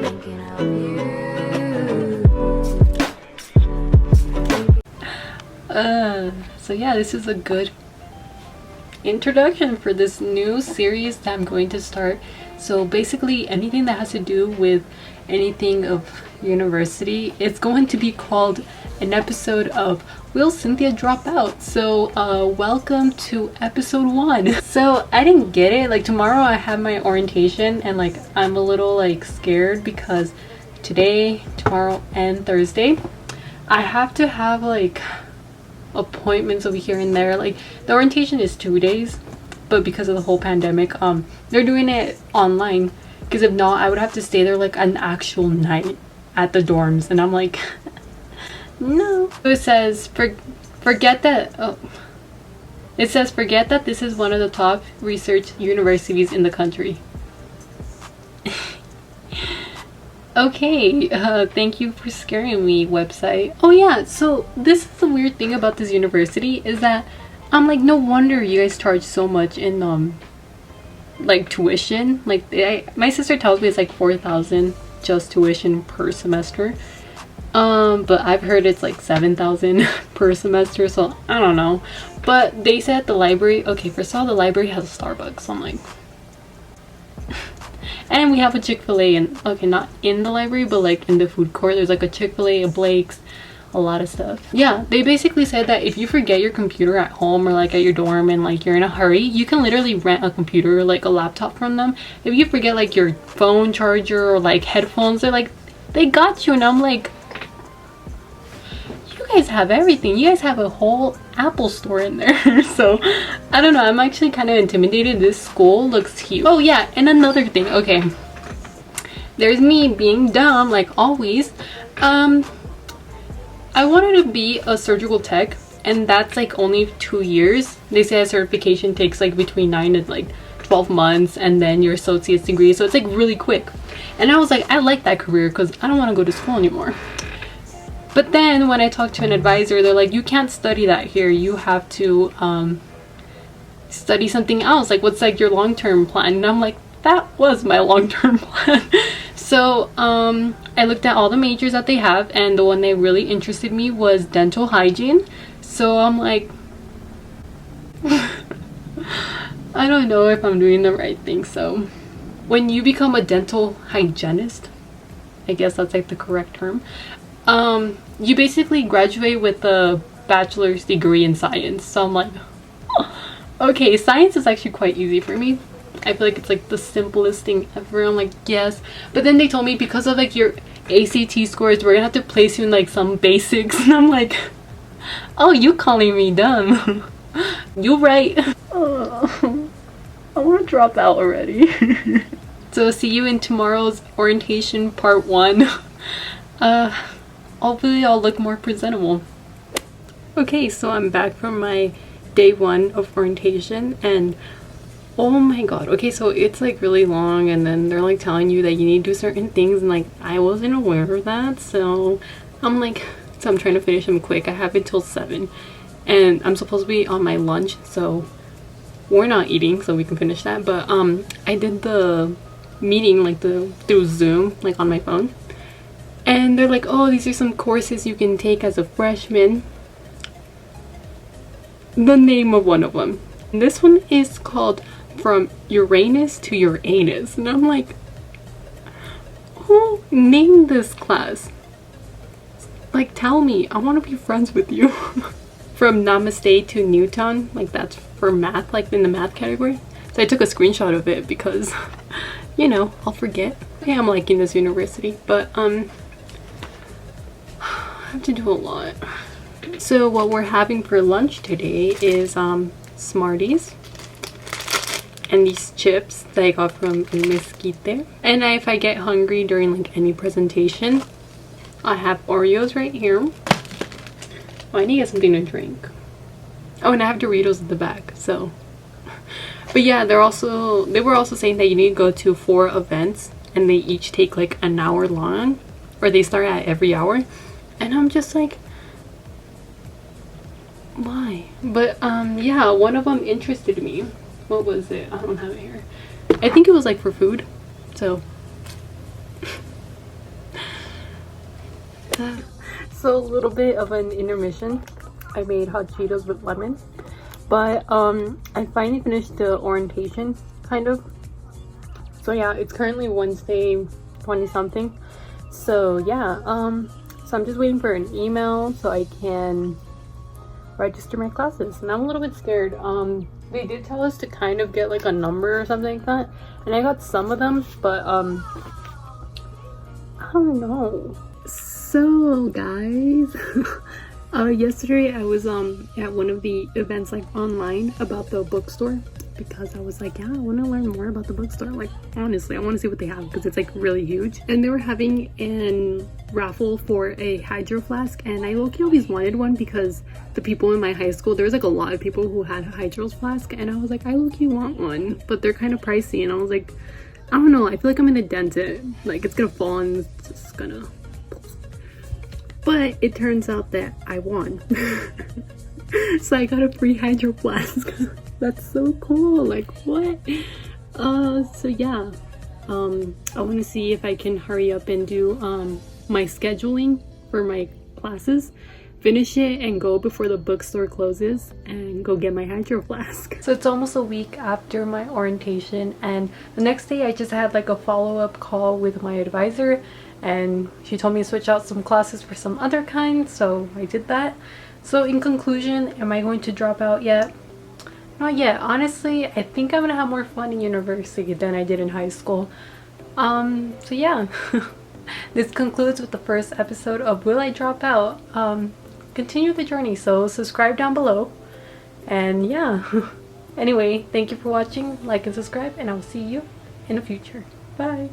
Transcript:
So yeah, this is a good introduction for this new series that I'm going to start. So basically anything that has to do with anything of university, it's going to be called an episode of Will Cynthia Drop Out? So welcome to episode 1. So I didn't get it, like tomorrow I have my orientation and like I'm a little like scared because today, tomorrow and Thursday I have to have like appointments over here and there. Like the orientation is 2 days, but because of the whole pandemic they're doing it online, because if not I would have to stay there like an actual night at the dorms, and I'm like no. So it says forget that it says forget that this is one of the top research universities in the country. Okay, thank you for scaring me, website. Oh yeah, so this is the weird thing about this university is that I'm like, no wonder you guys charge so much in like tuition. Like my sister tells me it's like 4,000 just tuition per semester, but I've heard it's like 7,000 per semester, so I don't know. But they said the library, okay, first of all the library has a Starbucks, so I'm like and we have a Chick-fil-A, and okay, not in the library but like in the food court there's like a Chick-fil-A, a Blake's, a lot of stuff. Yeah, they basically said that if you forget your computer at home or like at your dorm and like you're in a hurry, you can literally rent a computer or like a laptop from them. If you forget like your phone charger or like headphones, they're like, they got you. And I'm like, you guys have everything, you guys have a whole Apple store in there. So I don't know, I'm actually kind of intimidated. This school looks huge. Oh yeah, and another thing, okay, there's me being dumb like always. I wanted to be a surgical tech, and that's like only 2 years. They say a certification takes like between 9 and like 12 months, and then your associate's degree, so it's like really quick. And I was like, I like that career because I don't want to go to school anymore. But then when I talked to an advisor, they're like, you can't study that here, you have to study something else. Like, what's like your long-term plan? And I'm like, that was my long-term plan. So I looked at all the majors that they have, and the one that really interested me was dental hygiene. So I'm like I don't know if I'm doing the right thing. So when you become a dental hygienist, I guess that's like the correct term, you basically graduate with a bachelor's degree in science. So I'm like, okay, science is actually quite easy for me. I feel like it's like the simplest thing ever. I'm like, yes. But then they told me because of like your ACT scores, we're gonna have to place you in like some basics. And I'm like, oh, you calling me dumb? You right. I want to drop out already. So see you in tomorrow's orientation part 1. Hopefully I'll look more presentable. Okay, so I'm back from my day 1 of orientation, and oh my god, okay, so it's like really long, and then they're like telling you that you need to do certain things, and like I wasn't aware of that. So I'm like, so I'm trying to finish them quick. I have it till 7 and I'm supposed to be on my lunch, so we're not eating so we can finish that. But I did the meeting like through Zoom, like on my phone, and they're like, oh, these are some courses you can take as a freshman. The name of one of them, this one is called From Uranus to Your Anus, and I'm like, who named this class? Like, tell me, I want to be friends with you. From Namaste to Newton, like that's for math, like in the math category. So I took a screenshot of it because you know, I'll forget. Yeah, I'm liking this university, but I have to do a lot. So what we're having for lunch today is Smarties and these chips that I got from Mesquite. And if I get hungry during like any presentation, I have Oreos right here. Oh, I need to get something to drink. Oh, and I have Doritos at the back, so. But yeah, they were also saying that you need to go to 4 events, and they each take like an hour long, or they start at every hour. And I'm just like, why? But yeah, one of them interested me. What was it? I don't have it here. I think it was like for food. So So a little bit of an intermission. I made hot Cheetos with lemon, but I finally finished the orientation, kind of. So yeah, it's currently Wednesday 20 something. So yeah, so I'm just waiting for an email so I can register my classes, and I'm a little bit scared. They did tell us to kind of get like a number or something like that, and I got some of them, but I don't know. So guys, yesterday I was at one of the events like online about the bookstore, because I was like, yeah, I want to learn more about the bookstore. Like, honestly, I want to see what they have because it's like really huge. And they were having a raffle for a hydro flask, and I low-key always wanted one because the people in my high school, there was like a lot of people who had a hydro flask, and I was like, I low-key want one, but they're kind of pricey. And I was like, I don't know, I feel like I'm gonna dent it, like it's gonna fall and it's just gonna. But it turns out that I won. So I got a free hydro flask. That's so cool. Like, what? So yeah, I want to see if I can hurry up and do my scheduling for my classes, finish it, and go before the bookstore closes and go get my hydro flask. So it's almost a week after my orientation, and the next day I just had like a follow-up call with my advisor, and she told me to switch out some classes for some other kind, so I did that. So in conclusion, am I going to drop out yet? Not yet. Honestly, I think I'm gonna have more fun in university than I did in high school. So yeah. This concludes with the first episode of Will I Drop Out? Continue the journey, so subscribe down below. And yeah. Anyway, thank you for watching, like and subscribe, and I'll see you in the future. Bye.